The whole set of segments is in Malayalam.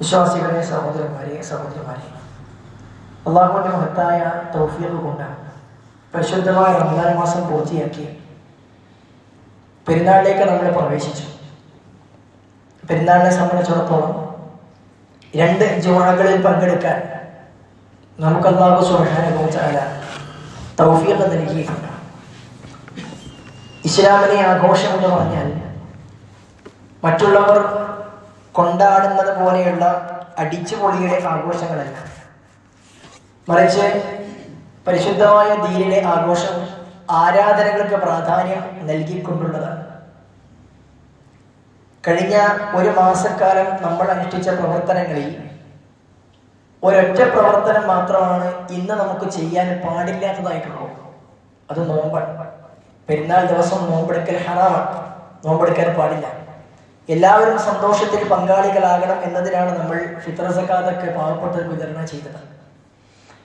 വിശ്വാസികളെ, സഹോദരന്മാരെ, സഹോദരിമാരെ, അള്ളാഹുവിൻ്റെ മഹത്തായ തൗഫീഖ് കൊണ്ട് പരിശുദ്ധമായ റമദാൻ മാസം പൂർത്തിയാക്കി പെരുന്നാളിലേക്ക് നമ്മൾ പ്രവേശിച്ചു. പെരുന്നാളിനെ സംബന്ധിച്ചിടത്തോളം 2 ജുമുഅകളിൽ പങ്കെടുക്കാൻ നമുക്ക് അല്ലാഹു സുബ്ഹാനഹു വ തആല തൗഫീഖ് നൽകിയിട്ടുണ്ട്. ഇസ്ലാമിലെ ആഘോഷം എന്ന് പറഞ്ഞാൽ മറ്റുള്ളവർ കൊണ്ടാടുന്നത് പോലെയുള്ള അടിച്ചുപൊളിയുടെ ആഘോഷങ്ങളല്ല, മറിച്ച് പരിശുദ്ധമായ ദീനിലെ ആഘോഷം ആരാധനകൾക്ക് പ്രാധാന്യം നൽകിക്കൊണ്ടുള്ളതാണ്. കഴിഞ്ഞ 1 മാസക്കാലം നമ്മൾ അനുഷ്ഠിച്ച പ്രവർത്തനങ്ങളിൽ ഒരൊറ്റ പ്രവർത്തനം മാത്രമാണ് ഇന്ന് നമുക്ക് ചെയ്യാൻ പാടില്ലാത്തതായിട്ടുള്ളൂ. അത് നോമ്പാണ്. പെരുന്നാൾ ദിവസം നോമ്പെടുക്കൽ ഹറാമാണ്, നോമ്പെടുക്കാൻ പാടില്ല. എല്ലാവരും സന്തോഷത്തിൽ പങ്കാളികളാകണം എന്നതിനാണ് നമ്മൾ ഫിത്ർ സക്കാത്തൊക്കെ പാവപ്പെട്ടവർക്ക് വിതരണം ചെയ്തത്.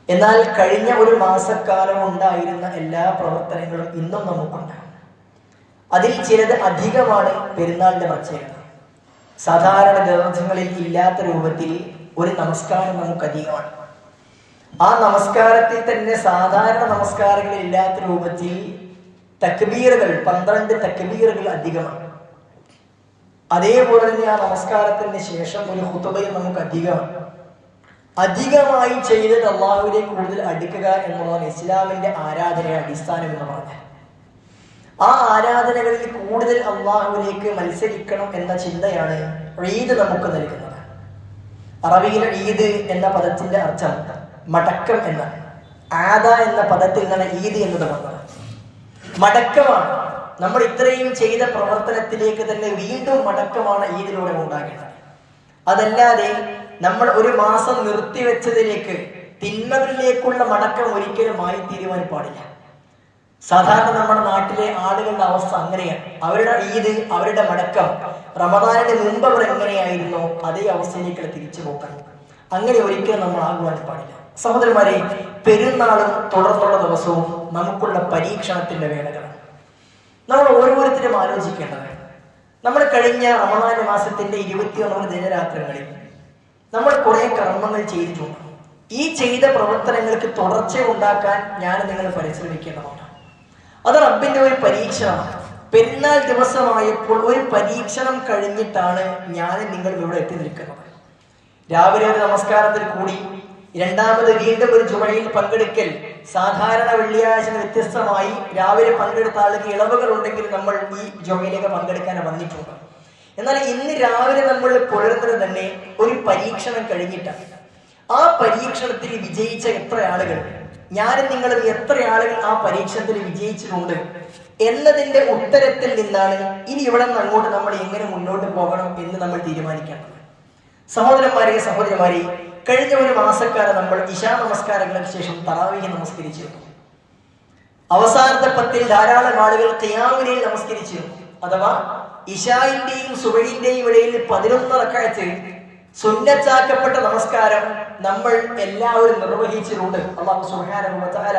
എന്നാൽ കഴിഞ്ഞ 1 മാസക്കാലം ഉണ്ടായിരുന്ന എല്ലാ പ്രവർത്തനങ്ങളും ഇന്നും നമുക്കുണ്ട്. അതിൽ ചിലത് അധികമാണ് പെരുന്നാളിന്റെ പ്രത്യേകത. സാധാരണ ദിവസങ്ങളിൽ ഇല്ലാത്ത രൂപത്തിൽ ഒരു നമസ്കാരം നമുക്ക് അധികമാണ്. ആ നമസ്കാരത്തിൽ തന്നെ സാധാരണ നമസ്കാരങ്ങളിൽ ഇല്ലാത്ത രൂപത്തിൽ തക്ബീറുകൾ 12 തക്ബീറുകൾ അധികമാണ്. അതേപോലെ തന്നെ ആ നമസ്കാരത്തിന് ശേഷം ഒരു ഖുതുബയും നമുക്ക് അധികമാണ്. അധികമായി ചെയ്തത് അല്ലാഹുവിലേക്ക് കൂടുതൽ അടുക്കുക എന്നുള്ളതാണ് ഇസ്ലാമിന്റെ ആരാധനയുടെ അടിസ്ഥാനം എന്ന് പറഞ്ഞാൽ. ആ ആരാധനകളിൽ കൂടുതൽ അല്ലാഹുവിലേക്ക് മത്സരിക്കണം എന്ന ചിന്തയാണ് ഈദ് നമുക്ക് നൽകുന്നത്. അറബിയിൽ ഈദ് എന്ന പദത്തിന്റെ അർത്ഥം മടക്കം എന്നാണ്. ആദ എന്ന പദത്തിൽ നിന്നാണ് ഈദ് എന്നത് വന്നത്. മടക്കമാണ്. നമ്മൾ ഇത്രയും ചെയ്ത പ്രവർത്തനത്തിലേക്ക് തന്നെ വീണ്ടും മടക്കമാണ് ഈദിലൂടെ ഉണ്ടാകേണ്ടത്. അതല്ലാതെ നമ്മൾ 1 മാസം നിർത്തിവെച്ചതിലേക്ക് തിന്മകളിലേക്കുള്ള മടക്കം ഒരിക്കലും ആയി തീരുവാൻ പാടില്ല. സാധാരണ നമ്മുടെ നാട്ടിലെ ആളുകളുടെ അവസ്ഥ അങ്ങനെയാണ്. അവരുടെ ഈദ്, അവരുടെ മടക്കം റമദാനിന് മുമ്പ് അവർ എങ്ങനെയായിരുന്നോ അതേ അവസ്ഥയിലേക്ക് തിരിച്ചു പോക്കണം. അങ്ങനെ ഒരിക്കലും നമ്മൾ ആകുവാൻ പാടില്ല. സഹോദരന്മാരെ, പെരുന്നാളും തുടർന്നുള്ള ദിവസവും നമുക്കുള്ള പരീക്ഷണത്തിന്റെ വേളകളാണ്. നമ്മൾ ഓരോരുത്തരും ആലോചിക്കേണ്ടത്, നമ്മൾ കഴിഞ്ഞ റമദാൻ മാസത്തിന്റെ 29 ദിനരാത്രങ്ങളിൽ നമ്മൾ കുറെ കർമ്മങ്ങൾ ചെയ്തിട്ടുണ്ട്. ഈ ചെയ്ത പ്രവർത്തനങ്ങൾക്ക് തുടർച്ച ഉണ്ടാക്കാൻ ഞാൻ നിങ്ങൾ പരിശ്രമിക്കേണ്ടതുണ്ട്. അത് റബ്ബിന്റെ ഒരു പരീക്ഷണമാണ്. പെരുന്നാൾ ദിവസമായപ്പോൾ ഒരു പരീക്ഷണം കഴിഞ്ഞിട്ടാണ് ഞാൻ നിങ്ങൾ ഇവിടെ എത്തി നിൽക്കുന്നത്. രാവിലെ ഒരു നമസ്കാരത്തിൽ കൂടി, രണ്ടാമത് വീണ്ടും ഒരു ജുമയിൽ പങ്കെടുക്കൽ. സാധാരണ വെള്ളിയാഴ്ച വ്യത്യസ്തമായി രാവിലെ പങ്കെടുത്ത ആൾക്ക് ഇളവുകൾ ഉണ്ടെങ്കിൽ നമ്മൾ ഈ ജുമയിലേക്ക് പങ്കെടുക്കാൻ വന്നിട്ടുണ്ട്. എന്നാൽ ഇന്ന് രാവിലെ നമ്മൾ പുലർന്നത് തന്നെ ഒരു പരീക്ഷണം കഴിഞ്ഞിട്ടാണ്. ആ പരീക്ഷണത്തിൽ വിജയിച്ച എത്ര ആളുകൾ, ഞാനും നിങ്ങളും എത്ര ആളുകൾ ആ പരീക്ഷണത്തിൽ വിജയിച്ചിട്ടുണ്ട് എന്നതിന്റെ ഉത്തരത്തിൽ നിന്നാണ് ഇനി ഇവിടെ നിന്ന് അങ്ങോട്ട് നമ്മൾ എങ്ങനെ മുന്നോട്ട് പോകണം എന്ന് നമ്മൾ തീരുമാനിക്കേണ്ടത്. സഹോദരന്മാരെ, സഹോദരിമാരെ, കഴിഞ്ഞ 1 മാസക്കാലം നമ്മൾ ഇശാ നമസ്കാരങ്ങൾക്ക് ശേഷം തറാവീഹ് നമസ്കരിച്ചിരുന്നു. അവസാനത്തെ 10 ധാരാളം ആളുകൾ ഖിയാമുൽ ലൈൽ നമസ്കരിച്ചിരുന്നു. അഥവാ ഇശായിന്റെയും സുബഹിന്റെയും ഇടയിൽ 11 റക്അത്ത് സുന്നത്താക്കപ്പെട്ട നമസ്കാരം നമ്മൾ എല്ലാവരും നിർവഹിച്ചിട്ടുണ്ട്. അല്ലാഹു സുബ്ഹാനഹു വ തആല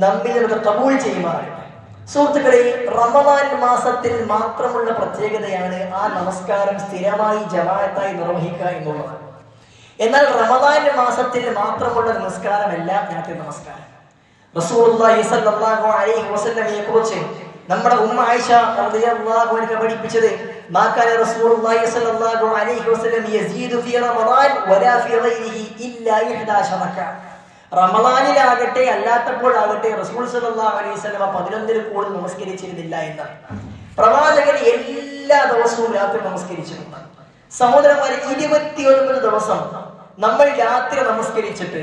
നമ്മിൽ അത് ഖബൂൽ ചെയ്യുമാറാകട്ടെ. സുഹൃത്തുക്കളെ, റമദാൻ മാസത്തിൽ മാത്രമുള്ള പ്രത്യേകതയാണ് ആ നമസ്കാരം സ്ഥിരമായി ജമാഅത്തായി നിർവഹിക്കുക എന്നുള്ളത്. എന്നാൽ റമദാൻ മാസത്തിൽ മാത്രമുള്ള നമസ്കാരമല്ല രാത്രി നമസ്കാരം. റസൂലുള്ളാഹി സ്വല്ലല്ലാഹു അലൈഹി വസല്ലമയെ കുറിച്ച് നമ്മുടെ ഉമ്മ ആയിഷ റളിയല്ലാഹു അൻഹ പഠിപ്പിച്ചത്, മാ കാന റസൂലുള്ളാഹി സ്വല്ലല്ലാഹു അലൈഹി വസല്ലം യസീദു ഫീ റമദാൻ വലാ ഫീ ഗൈരിഹി ഇല്ലാ 11 റക്അ. റമദാനിലാകട്ടെ അല്ലാത്തപ്പോഴാകട്ടെ റസൂൽ സ്വല്ലല്ലാഹു അലൈഹി വസല്ലം 11-ൽ കൂടുതൽ നമസ്കരിച്ചിരുന്നില്ല എന്നാണ്. പ്രവാചകൻ എല്ലാ ദിവസവും രാത്രി നമസ്കരിച്ചിട്ടുണ്ട്. സഹോദരന്മാരെ, 29 ദിവസം നമ്മൾ രാത്രി നമസ്കരിച്ചിട്ട്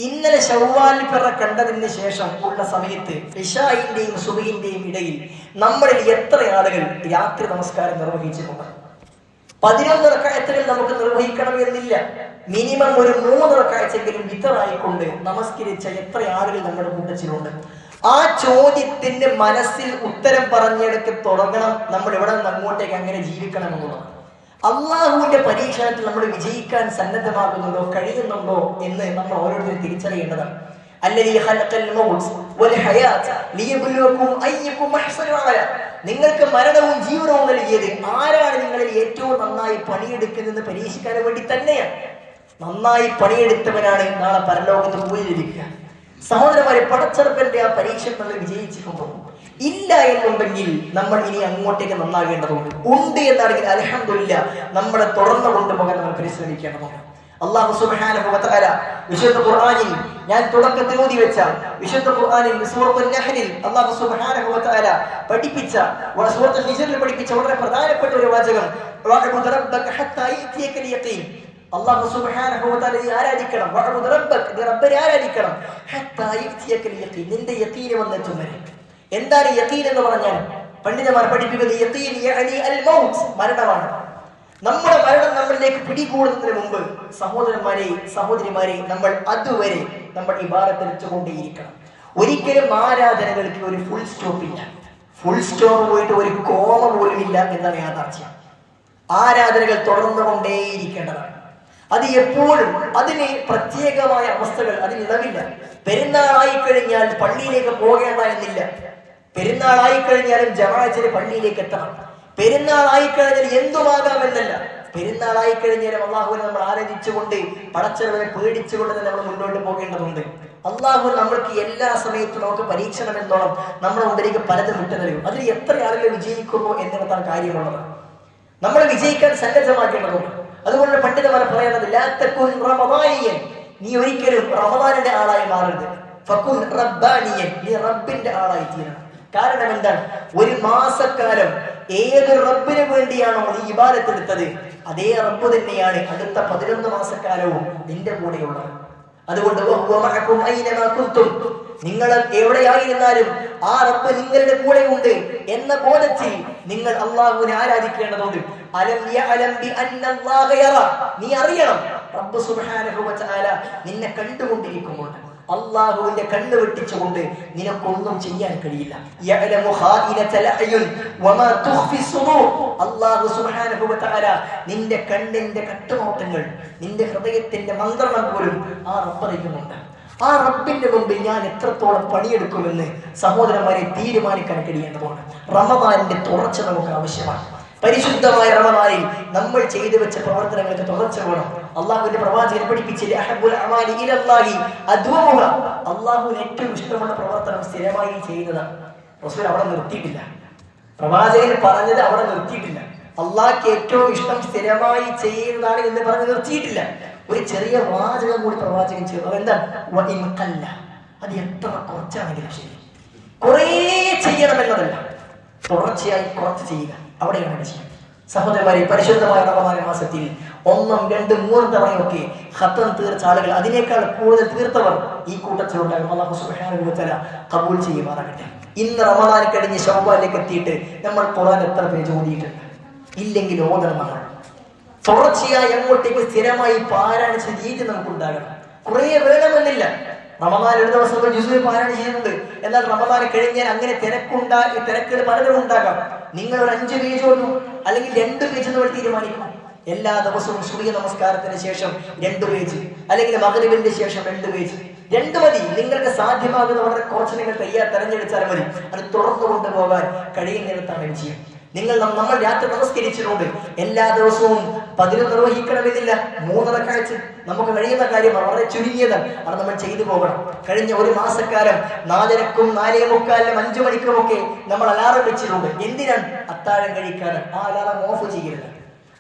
ഇന്നലെ ശവ്വാൽ പിറ കണ്ടതിന് ശേഷം ഉള്ള സമയത്ത് ഇശായിന്റെയും സുബഹിന്റെയും ഇടയിൽ നമ്മളിൽ എത്ര ആളുകൾ രാത്രി നമസ്കാരം നിർവഹിച്ചിട്ടുണ്ട്? 11 റക്അത്തുകൾ നമുക്ക് നിർവഹിക്കണം എന്നില്ല. മിനിമം ഒരു 3 റക്അത്തെങ്കിലും വിത്തറായിക്കൊണ്ട് നമസ്കരിച്ച എത്ര ആളുകൾ നമ്മുടെ കൂട്ടത്തിലുണ്ട്? ആ ചോദ്യത്തിന്റെ മനസ്സിൽ ഉത്തരം പറഞ്ഞെടുത്ത് തുടങ്ങണം നമ്മൾ ഇവിടെ നിന്ന് അങ്ങോട്ടേക്ക് അങ്ങനെ ജീവിക്കണം എന്നുള്ളത്. അള്ളാഹുവിന്റെ പരീക്ഷണത്തിൽ നമ്മൾ വിജയിക്കാൻ സന്നദ്ധമാകുന്നുണ്ടോ, കഴിയുന്നുണ്ടോ എന്ന് നമ്മൾ ഓരോരുത്തരും തിരിച്ചറിയേണ്ടതാണ്. അല്ലദീ ഖലഖൽ മൗത് വൽ ഹയാത ലിയബ്ലുവകും അയ്യുകും അഹ്സനു അമല. നിങ്ങൾക്ക് മരണവും ജീവിതവും നൽകിയത് ആരാണ് നിങ്ങളിൽ ഏറ്റവും നന്നായി പണിയെടുക്കുന്നതെന്ന് പരീക്ഷിക്കാൻ വേണ്ടി തന്നെയാണ്. നന്നായി പണിയെടുത്തവനാണ് നാളെ പരലോകത്ത് കൂലി ലഭിക്കുക. സഹോദരന്മാരെ, പടച്ചെറുപ്പന്റെ ആ പരീക്ഷ നമ്മൾ വിജയിച്ചിട്ടുണ്ടോ? ഇല്ല എന്നുണ്ടെങ്കിൽ നമ്മൾ ഇനി അങ്ങോട്ടേക്ക് നന്നാകേണ്ടതുണ്ട്. ഉണ്ട് എന്നാണെങ്കിൽ അൽഹംദുലില്ലാഹ് നമ്മളെ തുടർന്ന് കൊണ്ടുപോകാൻ നമ്മൾ പരിശ്രമിക്കേണ്ടതുണ്ട്. അല്ലാഹു സുബ്ഹാനഹു വ തആല വിശുദ്ധ ഖുർആനിൽ ഞാൻ തുടക്കത്തിൽ ഓതി വെച്ച വിശുദ്ധ ഖുർആനിൽ സൂറത്തുൽ നഹ്ലിൽ അല്ലാഹു സുബ്ഹാനഹു വ തആല പഠിപ്പിച്ച സൂറത്തുൽ ഹിജ്റിൽ പഠിപ്പിച്ച വളരെ പ്രധാനപ്പെട്ട ഒരു വാചകം, വഅബ്ദു റബ്ബക ഹത്താ യഅതിയകൽ യഖീൻ. അല്ലാഹു സുബ്ഹാനഹു വ തആല ആരാധിക്കണം, വഅബ്ദു റബ്ബക, റബ്ബനെ ആരാധിക്കണം, ഹത്താ യഅതിയകൽ യഖീൻ, നിന്റെ യഖീൻ വന്നെത്തും വരെ. എന്താണ് യഖീൻ എന്ന് പറഞ്ഞാൽ? പണ്ഡിതന്മാർ പഠിപ്പിക്കുന്നത് യഖീൻ യഅനി അൽ മൗത്ത്, മരണമാണ്. നമ്മുടെ മരണം നമ്മളിലേക്ക് പിടികൂടുന്നതിന് മുമ്പ് സഹോദരന്മാരെ സഹോദരിമാരെ നമ്മൾ അതുവരെ നമ്മൾ ഇബാദത്ത് വെച്ചുകൊണ്ടേയിരിക്കണം. ഒരിക്കലും ആരാധനകൾക്ക് ഒരു ഫുൾ സ്റ്റോപ്പ് ഇല്ല. ഫുൾ സ്റ്റോപ്പ് പോയിട്ട് ഒരു കോമ പോലും ഇല്ല എന്നാണ് യാഥാർത്ഥ്യം. ആരാധനകൾ തുടർന്നുകൊണ്ടേയിരിക്കേണ്ടതാണ്. അത് എപ്പോഴും അതിന് പ്രത്യേകമായ അവസ്ഥകൾ അതിനിടവില്ല. പെരുന്നാളായി കഴിഞ്ഞാൽ പള്ളിയിലേക്ക് പോകേണ്ട എന്നില്ല. പെരുന്നാളായി കഴിഞ്ഞാലും ജമാഅത്തിന് പള്ളിയിലേക്ക് എത്തണം. പെരുന്നാളായി കഴിഞ്ഞാൽ എന്തുമാകാമെന്നല്ല. പെരുന്നാളായി കഴിഞ്ഞാലും അള്ളാഹുവിനെ നമ്മൾ ആരാധിച്ചുകൊണ്ട് പടച്ചവനെ പേടിച്ചുകൊണ്ട് തന്നെ നമ്മൾ മുന്നോട്ട് പോകേണ്ടതുണ്ട്. അള്ളാഹു നമ്മൾക്ക് എല്ലാ സമയത്തും നമുക്ക് പരീക്ഷണം എന്നോണം നമ്മുടെ മുമ്പിലേക്ക് പലതും വിട്ടു നൽകും. അതിൽ എത്ര ആളുകൾ വിജയിക്കുന്നു എന്നിടത്താണ് കാര്യമുള്ളത്. നമ്മൾ വിജയിക്കാൻ സന്നദ്ധമാക്കേണ്ടതുണ്ട്. അതുകൊണ്ട് പണ്ഡിതന്മാർ പറയുന്നത് ലാ തകുൻ റമദാനിയൻ, നീ ഒരിക്കലും റമദാനിന്റെ ആളായി മാറരുത്. ഫകുൻ റബ്ബാനിയൻ, നീ റബ്ബിന്റെ ആളായി തീരണം. കാരണം എന്താണ്? ഒരു മാസക്കാലം ഏത് റബ്ബിന് വേണ്ടിയാണോ നീ ഇബാദത്ത് എടുത്തത് അതേ റബ്ബ് തന്നെയാണ് അടുത്ത 11 മാസക്കാലവും നിന്റെ കൂടെയുള്ളത്. അതുകൊണ്ട് നിങ്ങൾ എവിടെയായിരുന്നാലും ആ റബ്ബ് നിങ്ങളുടെ കൂടെ ഉണ്ട് എന്ന ബോധത്തിൽ നിങ്ങൾ അള്ളാഹുവിനെ ആരാധിക്കേണ്ടതുണ്ട്. നീ അറിയണം റബ്ബ് സുബ്ഹാനഹു വ തആല നിന്നെ കണ്ടുകൊണ്ടിരിക്കുന്നുണ്ട്. അള്ളാഹുവിന്റെ കണ്ണ് വെട്ടിച്ചുകൊണ്ട് നിനക്കൊന്നും ചെയ്യാൻ കഴിയില്ല. അല്ലാഹു സുബ്ഹാനഹു വ തആല നിന്റെ കണ്ണിന്റെ കട്ടുനോട്ടങ്ങൾ, നിന്റെ ഹൃദയത്തിന്റെ മന്ത്രണം പോലും ആ റബ്ബ് അറിയുന്നുണ്ട്. ആ റബ്ബിന്റെ മുമ്പിൽ ഞാൻ എത്രത്തോളം പണിയെടുക്കുമെന്ന് സഹോദരന്മാരെ തീരുമാനിക്കാൻ കഴിയേണ്ടതുണ്ട്. റമദാനിന്റെ തുടർച്ച നമുക്ക് ആവശ്യമാണ്. പരിശുദ്ധമായ റമദാനിൽ നമ്മൾ ചെയ്തു വെച്ച പ്രവർത്തനങ്ങൾക്ക് തുടർച്ച വേണം. അള്ളാഹുവിന്റെ പ്രവാചകൻ പഠിപ്പിച്ചില്ലേ, അഹബ്ബുൽ അമാലി ഇലല്ലാഹി അദ്വമുഹ, അള്ളാഹുവിന് ഏറ്റവും ഇഷ്ടമുള്ള പ്രവർത്തനം സ്ഥിരമായി ചെയ്യുന്നതാണ്. റസൂൽ അവിടെ നിർത്തിയിട്ടില്ല. പ്രവാചകൻ പറഞ്ഞത് അവിടെ നിർത്തിയിട്ടില്ല. അള്ളാഹ്ക്ക് ഏറ്റവും ഇഷ്ടം സ്ഥിരമായി ചെയ്യുന്നതാണ് എന്ന് പറഞ്ഞ് നിർത്തിയിട്ടില്ല. ഒരു ചെറിയ വാചകം കൂടി പ്രവാചകൻ ചെയ്തു. അതെന്താണ്? അത് എത്ര കുറച്ചാണെങ്കിലും ശരി, കുറേ ചെയ്യണമെന്നതല്ല, തുടർച്ചയായി കുറച്ച് ചെയ്യുക, അവിടെയാണ് വിഷയം. സഹോദരന്മാരെ, പരിശുദ്ധമായ റമദാൻ മാസത്തിൽ 1, 2, 3 തവണയൊക്കെ ഖത്ം തീർച്ച ആളുകൾ, അതിനേക്കാൾ കൂടുതൽ തീർത്തവർ ഈ കൂട്ടത്തിലുണ്ടാകും. അല്ലാഹു സുബ്ഹാനഹു വ തആല ഖബൂൽ ചെയ്യുമാറാകട്ടെ. ഇന്ന് റമദാൻ കഴിഞ്ഞ് ശവ്വാലിലേക്ക് എത്തിയിട്ട് നമ്മൾ ഖുർആൻ എത്ര പേജ് ഓതിയിട്ടുണ്ട്? ഇല്ലെങ്കിൽ ഓതണം. നമ്മൾ തുടർച്ചയായി അങ്ങോട്ടേക്ക് സ്ഥിരമായി പാരായണിച്ച രീതി നമുക്കുണ്ടാകണം. കുറേ വേണമെന്നില്ല. റമദാൻ ഒരു ദിവസം ജുസ്ഉ പാരായണം ചെയ്യുന്നുണ്ട്, എന്നാൽ റമദാൻ കഴിഞ്ഞാൽ അങ്ങനെ തിരക്കുകൾ പലതും ഉണ്ടാകാം. നിങ്ങൾ ഒരു 5 പേജ് ഓതും, അല്ലെങ്കിൽ 2 പേജ് എന്ന് തീരുമാനിക്കണം. എല്ലാ ദിവസവും സൂര്യ നമസ്കാരത്തിന് ശേഷം 2 പേജ്, അല്ലെങ്കിൽ മഗ്‌രിബിന്റെ ശേഷം 2 പേജ്, 2 മതി. നിങ്ങൾക്ക് സാധ്യമാകുന്ന വളരെ കുറച്ച് നിങ്ങൾ തെരഞ്ഞെടുത്താൽ മതി. അത് തുടർന്നു കൊണ്ടുപോകാൻ കഴിയുന്നിടത്താണ് വിജയം. നമ്മൾ രാത്രി നമസ്കരിച്ചിട്ടുണ്ട്. എല്ലാ ദിവസവും 11 നിർവഹിക്കണമെന്നില്ല. 3 റക്അത്ത് നമുക്ക് കഴിയുന്ന കാര്യം വളരെ ചുരുങ്ങിയതാണ്. അത് നമ്മൾ ചെയ്തു പോകണം. കഴിഞ്ഞ ഒരു മാസക്കാലം 4:00-നും 4:45-നും 5 മണിക്കുമൊക്കെ നമ്മൾ അലാറം വെച്ചിട്ടുണ്ട്. എന്തിനാണ്? അത്താഴം കഴിക്കാനാണ്. ആ അലാറം ഓഫ് ചെയ്യരുത്.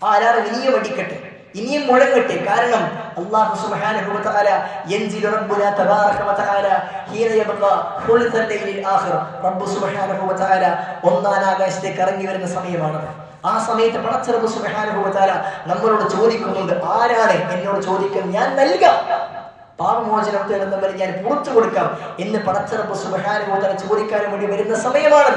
ആ അലാറം ഇനിയും അടിക്കട്ടെ, ഇനിയും മുഴങ്ങട്ടെ. കാരണം അല്ലാഹു സുബ്ഹാനഹു വ തആല യൻസിലു റബ്ബുനാ തബാറക വ തആല ഹീന യബ്ഖാ ഖുൽസൽ ലൈലിൽ ആഖിർ. റബ്ബ് സുബ്ഹാനഹു വ തആല ഒന്നാം ആകാശത്തേക്ക് ഇറങ്ങി വരുന്ന സമയമാണ്. ആ സമയത്ത് പടച്ച റബ്ബ് സുബ്ഹാനഹു വ തആല നമ്മളോട് ചോദിക്കുന്നുണ്ട്, ആരാണ് എന്നോട് ചോദിക്കുന്നത്? ഞാൻ നൽകാം. പാപമോചനം തേടുന്നവരെ ഞാൻ പുറത്തു കൊടുക്കാം എന്ന് പടച്ച റബ്ബ് സുബ്ഹാനഹു വ തആല ചോദിക്കാൻ വേണ്ടി വരുന്ന സമയമാണ്.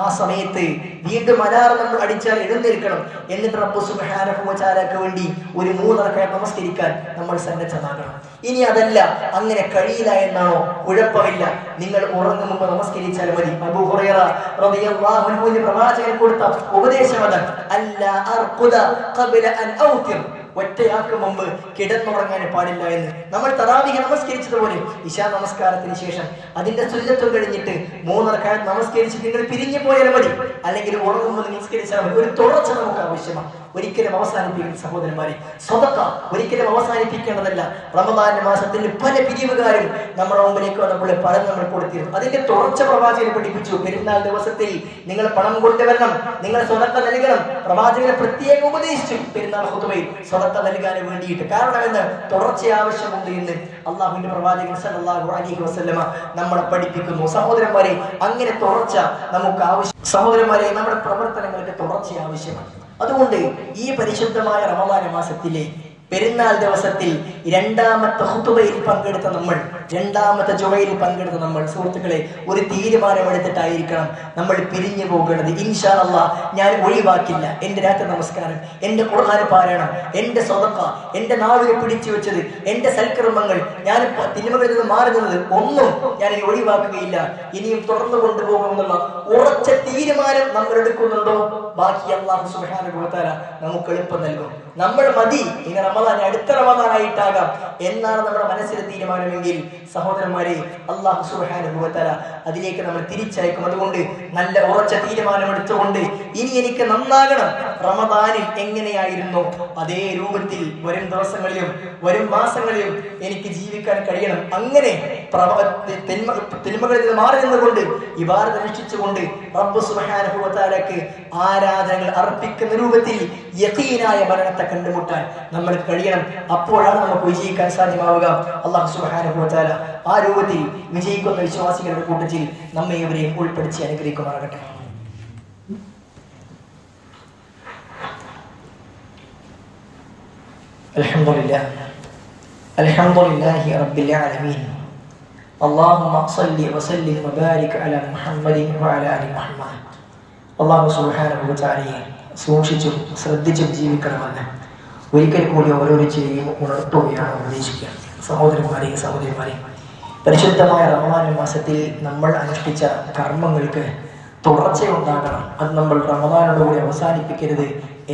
ആ സമയത്ത് വീണ്ടും അലാറം നമ്മൾ അടിച്ചാൽ എഴുന്നേൽക്കണം. എന്നിട്ട് റബ്ബ് സുബ്ഹാനഹു വ തആലക്ക് വേണ്ടി ഒരു 3 റക്അത്ത് നമസ്കരിക്കാൻ നമ്മൾ സന്നദ്ധമാകണം. ഇനി അതല്ല, അങ്ങനെ കഴിയില്ല എന്നാണോ? കുഴപ്പമില്ല, നിങ്ങൾ ഉറങ്ങും മുമ്പ് നമസ്കരിച്ചാൽ മതി. അബൂ ഹുറൈറ റളിയല്ലാഹു അൻഹു പ്രവാചകൻ കൊടുത്ത ഉപദേശമാണ്, അല്ലാ അർഖുദ ഖബ്ല അൻ ഔതിർ. ഒറ്റയാൾക്ക് മുമ്പ് കിടന്നുറങ്ങാൻ പാടില്ല എന്ന്. നമ്മൾ തറാവീഹ് നമസ്കരിച്ചതുപോലെ ഇശാ നമസ്കാരത്തിന് ശേഷം അതിന്റെ സുന്നത്തും കഴിഞ്ഞിട്ട് 3 റക്അത്ത് നമസ്കരിച്ച് നിങ്ങൾ പിരിഞ്ഞു പോയാൽ മതി, അല്ലെങ്കിൽ ഉറങ്ങുമ്പോൾ നമസ്കരിച്ചാൽ മതി. ഒരു തുടർച്ച നമുക്ക് ആവശ്യമാണ്. ഒരിക്കലും അവസാനിപ്പിക്കുന്ന സഹോദരന്മാരെ, സ്വതക്ക ഒരിക്കലും അവസാനിപ്പിക്കേണ്ടതല്ല. റമദാന്റെ മാസത്തിൽ പല പിരിവുകാരും നമ്മുടെ മുമ്പിലേക്ക് വന്നപ്പോൾ പണം നമ്മൾ കൊടുത്തിരുന്നു. അതിന്റെ തുടർച്ച പ്രവാചകൻ പഠിപ്പിച്ചു. പെരുന്നാൾ ദിവസത്തിൽ നിങ്ങൾ പണം കൊണ്ടുവരണം, നിങ്ങൾ സ്വതക്ക നൽകണം. പ്രവാചകനെ പ്രത്യേകം ഉപദേശിച്ചു പെരുന്നാൾ ഖുതുബയിൽ സ്വതക്ക നൽകാൻ വേണ്ടിയിട്ട്. കാരണം എന്ന് തുടർച്ച ആവശ്യമുണ്ട് എന്ന് അള്ളാഹുവിന്റെ പ്രവാചകൻ സല്ലല്ലാഹു അലൈഹി വസല്ലമ നമ്മളെ പഠിപ്പിക്കുന്നു. സഹോദരന്മാരെ, അങ്ങനെ തുടർച്ച നമുക്ക് ആവശ്യം. സഹോദരന്മാരെ, നമ്മുടെ പ്രവർത്തനങ്ങൾക്ക് തുടർച്ച ആവശ്യമാണ്. അതുകൊണ്ട് ഈ പരിശുദ്ധമായ റമദാൻ മാസത്തിലെ പെരുന്നാൾ ദിവസത്തിൽ രണ്ടാമത്തെ ഖുതുബയിൽ പങ്കെടുത്ത നമ്മൾ, രണ്ടാമത്തെ ജുമയിൽ പങ്കെടുത്ത നമ്മൾ സുഹൃത്തുക്കളെ, ഒരു തീരുമാനമെടുത്തിട്ടായിരിക്കണം നമ്മൾ പിരിഞ്ഞു പോകുന്നത്. ഇൻഷാ അല്ലാഹ് ഞാൻ ഒഴിവാക്കില്ല എന്റെ രാത്രി നമസ്കാരം, എന്റെ ഖുർആൻ പാരായണം, എന്റെ സ്വതക്ക, എന്റെ നാവിനെ പിടിച്ചു വെച്ചത്, എന്റെ സൽക്കർമ്മങ്ങൾ, ഞാൻ തിന്മകളിൽ നിന്ന് മാറി നിന്നത് ഒന്നും ഞാൻ ഇനി ഒഴിവാക്കുകയില്ല, ഇനിയും തുടർന്നു കൊണ്ടുപോകുമെന്നുള്ള ഉറച്ച തീരുമാനം നമ്മൾ എടുക്കുന്നുണ്ടോ, ബാക്കി അല്ലാഹു സുബ്ഹാനഹു വ തആല നമുക്ക് എളുപ്പം നൽകും. നമ്മൾ മതി ഇനി റമദാൻ അടുത്ത റമദാനായിട്ടാകാം എന്നാണ് നമ്മുടെ മനസ്സിലെ തീരുമാനമെങ്കിൽ സഹോദരന്മാരെ, അല്ലാഹു സുബ്ഹാനഹു വ തആല അതിലേക്ക് നമ്മൾ തിരിച്ചയക്കും. അതുകൊണ്ട് നല്ല ഉറച്ച തീരുമാനമെടുത്തുകൊണ്ട് ഇനി എനിക്ക് നന്നാകണം, റമദാനിൽ എങ്ങനെയായിരുന്നു അതേ രൂപത്തിൽ വരും ദിവസങ്ങളിലും വരും മാസങ്ങളിലും എനിക്ക് ജീവിക്കാൻ കഴിയണം. അങ്ങനെ തിന്മകളിൽ നിന്ന് മാറി നിന്നുകൊണ്ട് ഇബാദത്ത് അനുഷ്ഠിച്ചുകൊണ്ട് റബ്ബ് സുബ്ഹാനഹു വ തആലക്ക് ആരാധനകൾ അർപ്പിക്കുന്ന രൂപത്തിൽ യഖീനായ മരണത്തെ കണ്ടുമുട്ടാൻ നമ്മൾക്ക് കഴിയണം. അപ്പോഴാണ് നമുക്ക് വിജയിക്കാൻ സാധ്യമാവുക. അല്ലാഹു സുബ്ഹാനഹു വ തആല ആ രൂപത്തിൽ വിജയിക്കുന്ന വിശ്വാസികളുടെ കൂട്ടത്തിൽ നമ്മെ ഇവരെയും ഉൾപ്പെടുത്തി അനുഗ്രഹിക്കുമാറാകട്ടെ. അൽഹംദുലില്ലാഹി റബ്ബിൽ ആലമീൻ. اللهم صل وسلم وبارك على محمد وعلى ال محمد. അല്ലാഹു സുബ്ഹാനഹു വ തആലയെ സൂക്ഷിച്ചും ശ്രദ്ധിച്ചും ജീവിക്കണമെന്ന് ഒരിക്കൽ കൂടി ഓരോരുത്തരെയും ഉണർത്തുകയാണ്, ഉപദേശിക്കുകയാണ്. സഹോദരന്മാരെ, പരിശുദ്ധമായ റമദാൻ മാസത്തിൽ നമ്മൾ അനുഷ്ഠിച്ച കർമ്മങ്ങൾക്ക് തുടർച്ചയുണ്ടാകണം. അത് നമ്മൾ റമദാനോടുകൂടി അവസാനിപ്പിക്കരുത്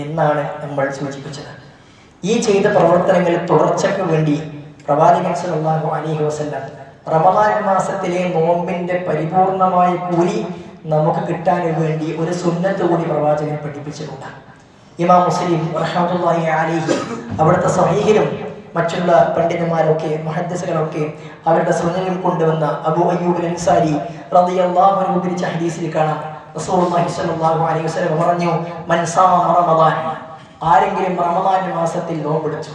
എന്നാണ് നമ്മൾ സൂചിപ്പിച്ചത്. ഈ ചെയ്ത പ്രവർത്തനങ്ങൾ തുടർച്ചയ്ക്ക് വേണ്ടി പ്രവാചകൻ സല്ലല്ലാഹു അലൈഹി വസല്ലം റമദാൻ മാസത്തിലെ നോമ്പിന്റെ പരിപൂർണമായ കൂലി നമുക്ക് കിട്ടാൻ വേണ്ടി ഒരു സുന്നത്ത് കൂടി പ്രവാചകൻ പഠിപ്പിച്ചിട്ടുണ്ട്. ഇമാം മുസ്ലിം റഹ്മത്തുള്ളാഹി അലൈഹി അവിടുത്തെ സ്വഹീഹിലും മറ്റുള്ള പണ്ഡിതന്മാരൊക്കെ മുഹദ്ദിസുകളൊക്കെ അവരുടെ സുന്നത്തിൽ കൊണ്ടുവന്ന അബൂ അയ്യൂബ് അൻസാരി റളിയല്ലാഹു അൻഹു ഉദ്ധരിച്ച ഹദീസിൽ കാണാം, റസൂലുള്ളാഹി സ്വല്ലല്ലാഹു അലൈഹി വസല്ലം പറഞ്ഞു, മൻ സാമ റമദാൻ, ആരെങ്കിലും റമദാൻ മാസത്തിൽ നോമ്പെടുത്തു,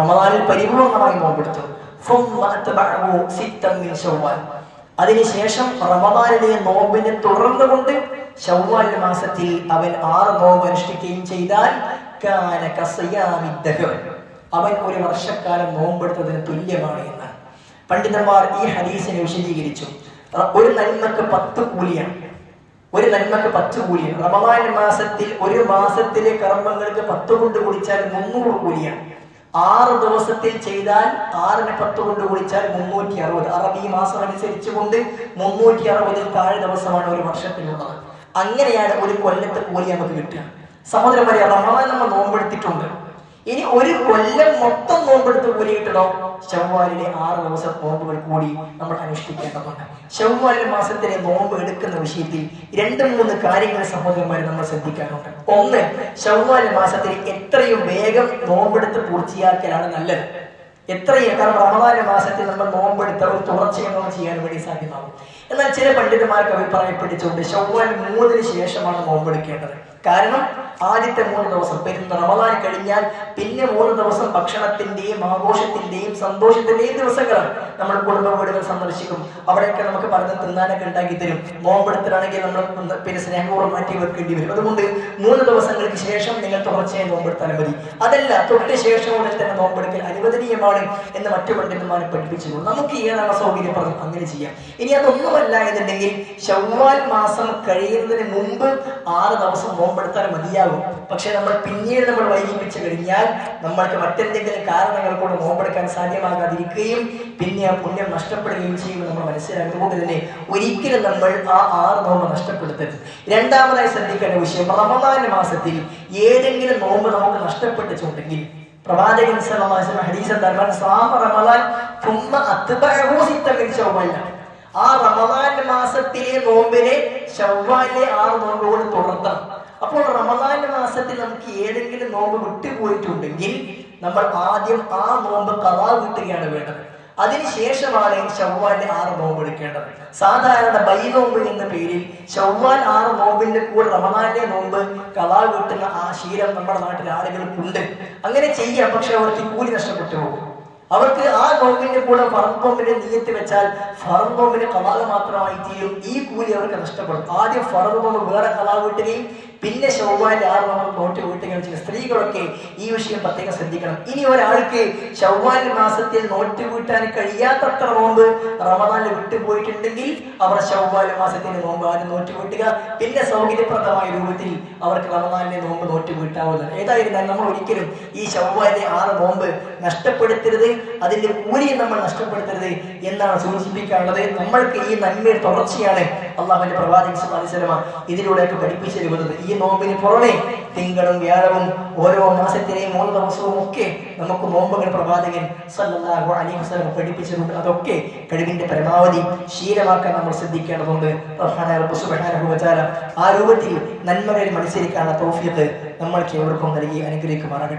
റമദാനിൽ പരിപൂർണമായി നോമ്പെടുത്തു, അതിനുശേഷം റമദാനിലെ നോമ്പിനെ തുടർന്നുകൊണ്ട് ശവ്വാൽ മാസത്തിൽ അവൻ 6 നോമ്പ് അനുഷ്ഠിക്കുകയും ചെയ്താൽ അവൻ ഒരു വർഷക്കാലം നോമ്പെടുത്തതിന് തുല്യമാണ് എന്ന് പണ്ഡിതന്മാർ ഈ ഹദീസിനെ വിശദീകരിച്ചു. ഒരു നന്മക്ക് 10 കൂലിയാണ്, ഒരു നന്മക്ക് 10 കൂലിയാണ്. റമദാൻ മാസത്തിൽ ഒരു മാസത്തിലെ കർമ്മങ്ങൾക്ക് 10 കൊണ്ട് കുടിച്ചാൽ 300 കൂലിയാണ്. 6 ദിവസത്തിൽ ചെയ്താൽ 6നെ 10 കൊണ്ട് കുടിച്ചാൽ 360. അറബി മാസം അനുസരിച്ച് കൊണ്ട് 360 താഴെ ദിവസമാണ് ഒരു വർഷത്തിലുള്ളത്. അങ്ങനെയാണ് ഒരു കൊല്ലത്തെ കൂലി നമുക്ക് കിട്ടുക. സഹോദരന്മാരെ, റമദാൻ നമ്മൾ നോമ്പെടുത്തിട്ടുണ്ട്, ഇനി ഒരു കൊല്ലം മൊത്തം നോമ്പെടുത്ത് കൂലി കിട്ടണോ? ശവ്വാലിലെ 6 ദിവസം നോമ്പുകൾ കൂടി നമ്മൾ അനുഷ്ഠിക്കേണ്ടതുണ്ട്. ശവ്വാൽ മാസത്തിലെ നോമ്പ് എടുക്കുന്ന വിഷയത്തിൽ 2-3 കാര്യങ്ങൾ സഹോദരന്മാരെ നമ്മൾ ശ്രദ്ധിക്കാറുണ്ട്. ഒന്ന്, ശവ്വാൽ മാസത്തിൽ എത്രയും വേഗം നോമ്പെടുത്ത് പൂർത്തിയാക്കലാണ് നല്ലത്. എത്രയും, കാരണം റമദാൻ മാസത്തിൽ നമ്മൾ നോമ്പെടുത്ത ഒരു തുടർച്ചയൊന്നും ചെയ്യാൻ വേണ്ടി സാധ്യമാകും. എന്നാൽ ചില പണ്ഡിതന്മാർക്ക് അഭിപ്രായപ്പെട്ടിട്ടുണ്ട് ശവ്വാൽ 3-ന് ശേഷമാണ് നോമ്പെടുക്കേണ്ടത്. കാരണം ആദ്യത്തെ 3 ദിവസം റമദാൻ കഴിഞ്ഞാൽ പിന്നെ 3 ദിവസം ഭക്ഷണത്തിന്റെയും ആഘോഷത്തിന്റെയും സന്തോഷത്തിന്റെയും ദിവസങ്ങളാണ്. നമ്മൾ കുടുംബ വീടുകൾ സന്ദർശിക്കും, അവിടെയൊക്കെ നമുക്ക് പറഞ്ഞ് തിന്നാനൊക്കെ ഉണ്ടാക്കി തരും. നോമ്പെടുത്തിട്ടാണെങ്കിൽ നമ്മൾ പിന്നെ സ്നേഹപൂർവ്വം മാറ്റി വെക്കേണ്ടി വരും. അതുകൊണ്ട് 3 ദിവസങ്ങൾക്ക് ശേഷം നിങ്ങൾ തുടർച്ചയായി നോമ്പെടുത്താലും മതി. അതല്ല, തൊട്ട് ശേഷം മുതൽ തന്നെ നോമ്പെടുക്കൽ അനുവദനീയമാണ് എന്ന് മറ്റു പണ്ഡിതന്മാരെ പഠിപ്പിച്ചിട്ടുണ്ട്. നമുക്ക് ഏതാണ് സൗകര്യപ്രദം അങ്ങനെ ചെയ്യാം. ഇനി അതൊന്നുമല്ല എന്നുണ്ടെങ്കിൽ ശവ്വാൽ മാസം കഴിയുന്നതിന് മുമ്പ് 6 ദിവസം നോമ്പെടുത്താൽ മതിയാകും. പക്ഷെ നമ്മൾ പിന്നീട് നമ്മൾ വൈകിപ്പിച്ചു കഴിഞ്ഞാൽ നമ്മൾക്ക് മറ്റെന്തെങ്കിലും കാരണങ്ങൾ കൊണ്ട് നോമ്പെടുക്കാൻ സാധ്യമാകാതിരിക്കുകയും പിന്നെ ആ പുണ്യം നഷ്ടപ്പെടുകയും ചെയ്യുമെന്ന് നമ്മൾ മനസ്സിലാക്കുന്നത് തന്നെ ഒരിക്കലും നമ്മൾ ആ 6 നോമ്പ് നഷ്ടപ്പെടുത്തരുത്. രണ്ടാമതായി ശ്രദ്ധിക്കേണ്ട വിഷയം, റമദാൻ മാസത്തിൽ ഏതെങ്കിലും നോമ്പ് നമുക്ക് നഷ്ടപ്പെട്ടിട്ടുണ്ടെങ്കിൽ പ്രവാചകൻ സല്ലല്ലാഹു അലൈഹി വസല്ലം ഹദീസിൽ ദർബൻ സാമ റമളാൻ തുമ്മ അത്ബഅഹു സിത്ത മിൻ ശവ്വാൽ. ആ റമളാൻ മാസത്തിലെ നോമ്പിനെ ശവ്വാലിലെ 6 നോമ്പുകൾ തുടർത്തണം. അപ്പോൾ റമളാൻ മാസത്തിൽ നമുക്ക് ഏതെങ്കിലും നോമ്പ് വിട്ടുപോയിട്ടുണ്ടെങ്കിൽ നമ്മൾ ആദ്യം ആ നോമ്പ് ഖളാ വീട്ടുകയാണ് വേണ്ടത്. അതിനുശേഷമാണ് ശവ്വാലിലെ 6 നോമ്പ് എടുക്കേണ്ടത്. സാധാരണ ബൈനോമ്പ് എന്ന പേരിൽ ശവ്വാൽ 6 നോമ്പിന്റെ കൂടെ റമളാനിലെ നോമ്പ് ഖളാ വീട്ടുന്ന ആ ശീലം നമ്മുടെ നാട്ടിൽ ആളുകൾക്കുണ്ട്. അങ്ങനെ ചെയ്യാം, പക്ഷെ അവർക്ക് കൂലി നഷ്ടപ്പെട്ടു പോകും. അവർക്ക് ആ നോമ്പിന്റെ കൂടെ ഫർദ് നോമ്പിന്റെ നിയ്യത്ത് വെച്ചാൽ ഫർദ് നോമ്പിന് ഖളാ മാത്രമായി തീരും. ഈ കൂലി അവർക്ക് നഷ്ടപ്പെടും. ആദ്യം ഫർദ് നോമ്പ് വേറെ ഖളാ വീട്ടുകയും പിന്നെ ശവ്വാൽ 6 നോമ്പ് നോട്ട് വീട്ടുകയും ചെയ്യും. സ്ത്രീകളൊക്കെ ഈ വിഷയം പ്രത്യേകം ശ്രദ്ധിക്കണം. ഇനി ഒരാൾക്ക് ശവ്വാൽ മാസത്തിൽ നോട്ട് വീട്ടാൻ കഴിയാത്തത്ര നോമ്പ് റമദാനിൽ വിട്ടുപോയിട്ടുണ്ടെങ്കിൽ അവർ ശവ്വാൽ മാസത്തിന്റെ നോമ്പ് ആദ്യം നോട്ട് വീട്ടുക, പിന്നെ സൗകര്യപ്രദമായ രൂപത്തിൽ അവർക്ക് റമദാനിലെ നോമ്പ് നോട്ട് വീട്ടാവുന്നത്. ഏതായിരുന്നാലും നമ്മൾ ഒരിക്കലും ഈ ശവ്വാലിലെ 6 നോമ്പ് നഷ്ടപ്പെടുത്തരുത്, അതിന്റെ കൂലിയും നമ്മൾ നഷ്ടപ്പെടുത്തരുത് എന്നാണ് സൂചിപ്പിക്കാനുള്ളത്. നമ്മൾക്ക് ഈ നന്മയുടെ തുടർച്ചയാണ് അള്ളാഹുവിന്റെ പ്രവാചകൻ സല്ലല്ലാഹു അലൈഹി വസല്ലം ഇതിലൂടെയൊക്കെ പഠിപ്പിച്ചു തരുന്നത്. ഈ നോമ്പിന് പുറമെ തിങ്കളും വ്യാഴവും ഓരോ മാസത്തിലെയും 3 ദിവസവും ഒക്കെ നമുക്ക് നോമ്പുകൾ പ്രവാചകൻ സല്ലല്ലാഹു അലൈഹി വസല്ലം പഠിപ്പിച്ചിട്ടുണ്ട്. അതൊക്കെ കഴിവിന്റെ പരമാവധി ശീലമാക്കാൻ നമ്മൾ ശ്രദ്ധിക്കേണ്ടതുണ്ട്. റബ്ബ് സുബ്ഹാനഹു വ തആല ആ രൂപത്തിൽ നന്മകളിൽ മത്സരിക്കാനുള്ള തൗഫീഖ് നമ്മൾക്ക് ഏവർക്കും നൽകി അനുഗ്രഹിക്കുമാറാകട്ടെ.